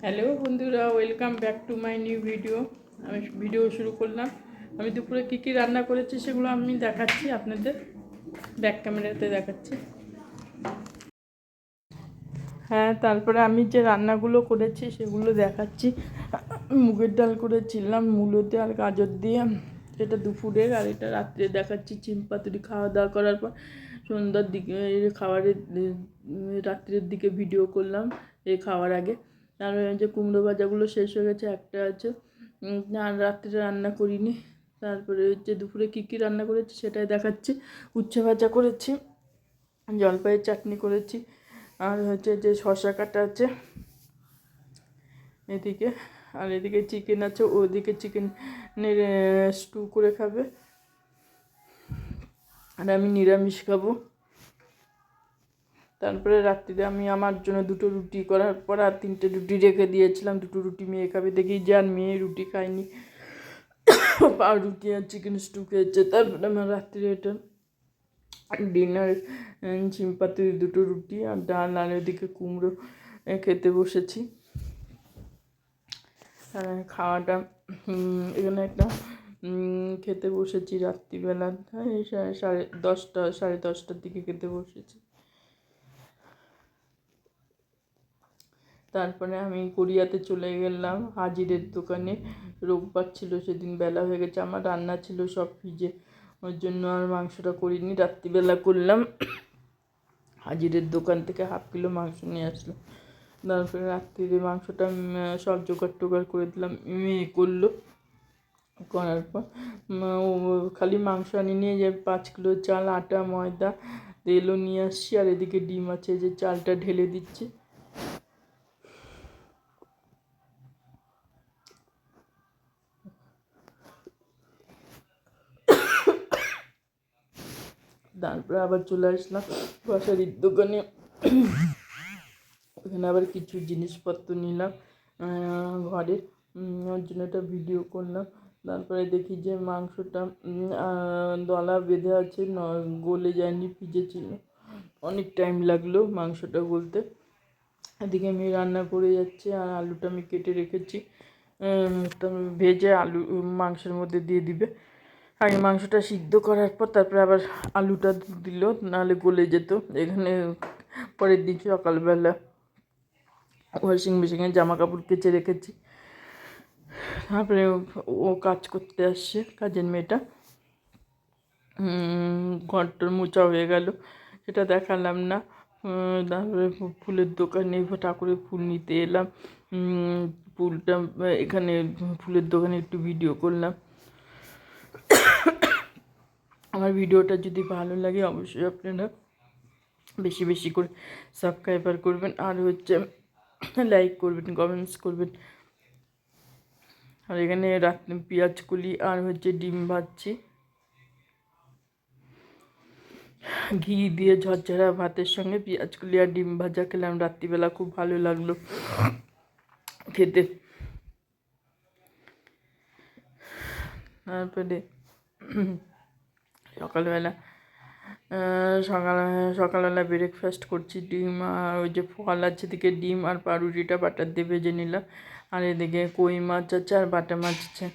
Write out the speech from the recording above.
Hello বন্ধুরা, welcome back to my new video. আমি video শুরু করলাম। আমি দুপুরে কী কী রান্না করেছি সেগুলো আমি দেখাচ্ছি আপনাদের, ব্যাক ক্যামেরাতে দেখাচ্ছি। হ্যাঁ, তারপরে আমি যে রান্নাগুলো করেছি সেগুলো দেখাচ্ছি। মুগের ডাল করেছিলাম মূলোতে আর গাজর দিয়ে, এটা দুপুরের। আর এটা রাত্রে দেখাচ্ছি চিম পাতুরি। খাওয়া দাওয়া করার পর সন্ধ্যার দিকে খাবারের রাত্রের দিকে ভিডিও করলাম এই খাওয়ার আগে। আর যে কুমড়ো ভাজাগুলো শেষ হয়ে গেছে, একটা আছে, আর রাত্রে রান্না করিনি। তারপরে হচ্ছে দুপুরে কী কী রান্না করেছি সেটাই দেখাচ্ছি। উচ্ছে ভাজা করেছি, জলপাইয়ের চাটনি করেছি, আর হচ্ছে যে শসা কাটা আছে এদিকে, আর এদিকে চিকেন আছে, ওদিকে চিকেনের স্টু করে খাবে, আর আমি নিরামিষ খাবো। তারপরে রাত্রিরে আমি আমার জন্য 2টো রুটি করার পর আর 3টে রুটি রেখে দিয়েছিলাম। 2টো রুটি মেয়ে খাবে, দেখি যে আর মেয়ে রুটি খায়নি, পাউরুটি আর চিকেন স্টু খেয়েছে। তারপরে আমার রাত্রিরে এটা ডিনার, চিম পাতুরি, 2টো রুটি আর ডাল, আর ওদিকে কুমড়ো খেতে বসেছি। খাওয়াটা এখানে একটা খেতে বসেছি রাত্রিবেলা, সাড়ে দশটার দিকে খেতে বসেছি। তারপরে আমি গড়িয়াতে চলে গেলাম হাজিরের দোকানে। রোববার ছিল, সেদিন বেলা হয়ে গেছে, আমার রান্না ছিল সব ফ্রিজে, ওর জন্য আর মাংসটা করিনি, রাত্রিবেলা করলাম। হাজিরের দোকান থেকে 1/2 কিলো মাংস নিয়ে আসলো। তারপরে রাত্রিরে মাংসটা সব জোগাড় করে দিলাম, মেয়ে করলো। করার পর ও খালি মাংস আনি নিয়ে যে 5 কিলো চাল, আটা, ময়দা, তেলও নিয়ে আসছি। আর এদিকে ডিম আছে, যে চালটা ঢেলে দিচ্ছি। তারপরে আবার চলে আসলাম গ্রসারির দোকানে। ওখানে আবার কিছু জিনিসপত্র নিলাম ঘরে, ওর জন্য একটা ভিডিও করলাম। তারপরে দেখি যে মাংসটা দলা বেঁধে আছে, গলে যায়নি, ফ্রিজে ছিল, অনেক টাইম লাগলো মাংসটা গলতে। এদিকে আমি রান্না করে যাচ্ছি, আর আলুটা আমি কেটে রেখেছি, ভেজে আলু মাংসের মধ্যে দিয়ে দিবে। আগে মাংসটা সিদ্ধ করার পর তারপরে আবার আলুটা দিল, নাহলে গলে যেত। এখানে পরের দিন সকালবেলা ওয়াশিং মেশিনে জামা কাপড় কেচে রেখেছি। তারপরে ও কাজ করতে আসছে, কাজের মেয়েটা। ঘরটার মোছা হয়ে গেল, সেটা দেখালাম না। তারপরে ফুলের দোকানে ঠাকুরের ফুল নিতে এলাম, ফুলটা এখানে ফুলের দোকানে একটু ভিডিও করলাম। আমার ভিডিওটা যদি ভালো লাগে অবশ্যই আপনারা বেশি বেশি করে সাবস্ক্রাইবার করবেন, আর হচ্ছে লাইক করবেন, কমেন্টস করবেন। আর এখানে পেঁয়াজ কুলি আর হচ্ছে ডিম ভাজছি, ঘি দিয়ে ঝরঝরা ভাতের সঙ্গে পেঁয়াজ কুলি আর ডিম ভাজা খেলাম রাত্রিবেলা, খুব ভালো লাগলো খেতে। তারপরে সকালবেলা ব্রেকফাস্ট করছি, ডিম আর ওই যে ফল আছে, ডিম আর পাউরুটিটা বাটার দিয়ে ভেজে নিলাম। আর এদিকে কই মাছ আছে আর বাটা মাছ আছে,